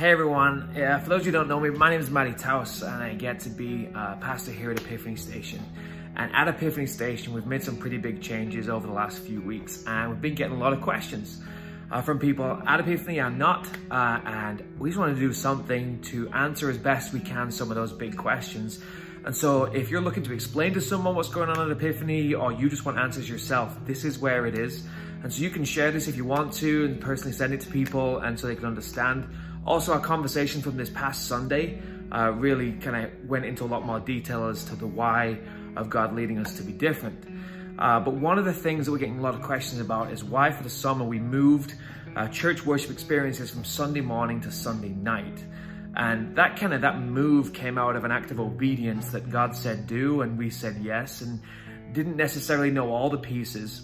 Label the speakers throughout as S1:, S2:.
S1: Hey everyone, for those of you who don't know me, my name is Matty Taus and I get to be a pastor here at Epiphany Station. And at Epiphany Station, we've made some pretty big changes over the last few weeks and we've been getting a lot of questions from people at Epiphany and not. And we just want to do something to answer as best we can some of those big questions. And so if you're looking to explain to someone what's going on at Epiphany or you just want answers yourself, this is where it is. And so you can share this if you want to and personally send it to people and so they can understand. Also, our conversation from this past Sunday really kind of went into a lot more detail as to the why of God leading us to be different. But one of the things that we're getting a lot of questions about is why for the summer we moved church worship experiences from Sunday morning to Sunday night. And that move came out of an act of obedience that God said do and we said yes, and didn't necessarily know all the pieces.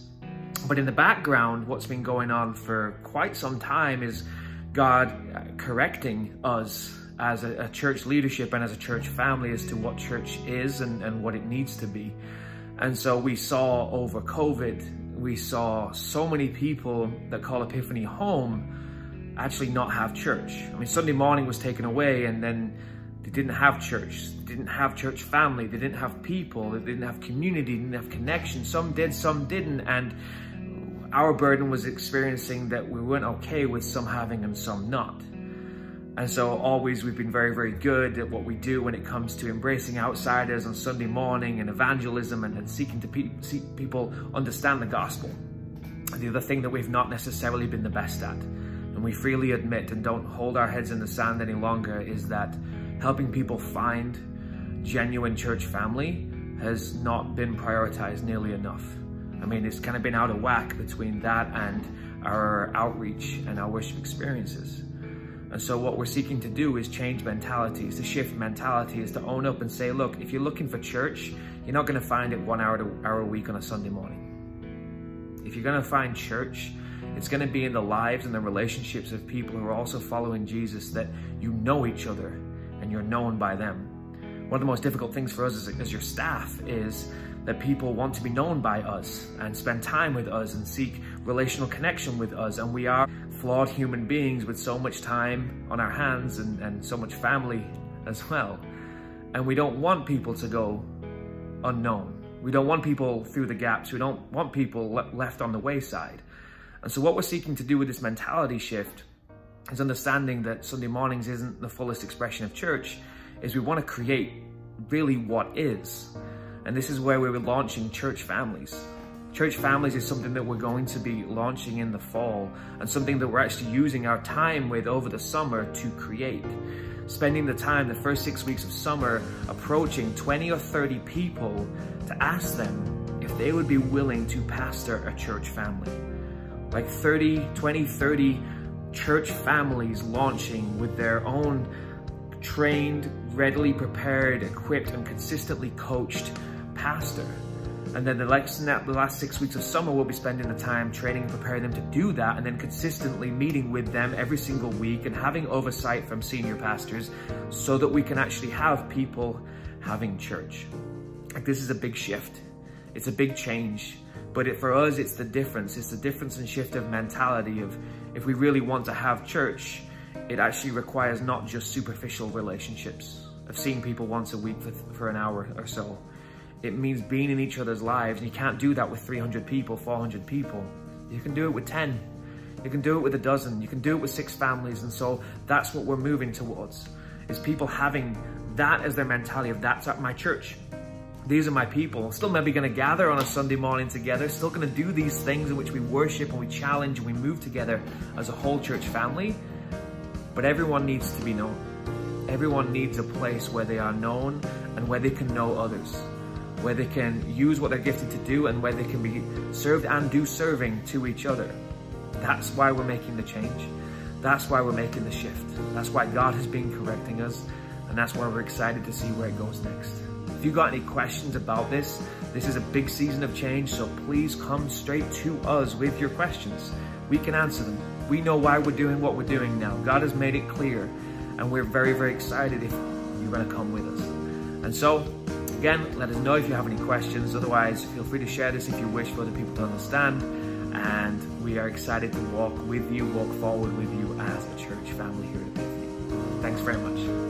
S1: But in the background, what's been going on for quite some time is God correcting us as a church leadership and as a church family as to what church is and what it needs to be. And so we saw over COVID, we saw so many people that call Epiphany home actually not have church. I mean, Sunday morning was taken away and then they didn't have church. They didn't have church family. They didn't have people. They didn't have community. They didn't have connection. Some did, some didn't. And our burden was experiencing that we weren't okay with some having and some not. And so always we've been very, very good at what we do when it comes to embracing outsiders on Sunday morning and evangelism and seeking to see people understand the gospel. And the other thing that we've not necessarily been the best at, and we freely admit and don't hold our heads in the sand any longer, is that helping people find genuine church family has not been prioritized nearly enough. I mean, it's kind of been out of whack between that and our outreach and our worship experiences. And so what we're seeking to do is change mentalities, to shift mentalities, to own up and say, look, if you're looking for church, you're not going to find it 1 hour a week on a Sunday morning. If you're going to find church, it's going to be in the lives and the relationships of people who are also following Jesus, that you know each other and you're known by them. One of the most difficult things for us as your staff is that people want to be known by us and spend time with us and seek relational connection with us. And we are flawed human beings with so much time on our hands and so much family as well. And we don't want people to go unknown. We don't want people through the gaps. We don't want people left on the wayside. And so what we're seeking to do with this mentality shift is understanding that Sunday mornings isn't the fullest expression of church, is we want to create really what is. And this is where we're launching church families. Church families is something that we're going to be launching in the fall and something that we're actually using our time with over the summer to create. Spending the time, the first 6 weeks of summer, approaching 20 or 30 people to ask them if they would be willing to pastor a church family. Like 20, 30 church families launching with their own trained, readily prepared, equipped, and consistently coached pastor. And then the last 6 weeks of summer, we'll be spending the time training and preparing them to do that, and then consistently meeting with them every single week and having oversight from senior pastors so that we can actually have people having church. Like, this is a big shift. It's a big change. But for us, it's the difference. It's the difference and shift of mentality of, if we really want to have church, it actually requires not just superficial relationships of seeing people once a week for an hour or so. It means being in each other's lives. And you can't do that with 300 people, 400 people. You can do it with 10. You can do it with a dozen. You can do it with 6 families. And so that's what we're moving towards, is people having that as their mentality of, that's at my church. These are my people. Still maybe going to gather on a Sunday morning together, still going to do these things in which we worship and we challenge and we move together as a whole church family. But everyone needs to be known. Everyone needs a place where they are known and where they can know others, where they can use what they're gifted to do and where they can be served and do serving to each other. That's why we're making the change. That's why we're making the shift. That's why God has been correcting us, and that's why we're excited to see where it goes next. If you've got any questions about this is a big season of change, so please come straight to us with your questions. We can answer them. We know why we're doing what we're doing now. God has made it clear, and we're very, very excited if you're going to come with us. And so, again, let us know if you have any questions. Otherwise, feel free to share this if you wish for other people to understand. And we are excited to walk with you, walk forward with you as a church family here at Epiphany. Thanks very much.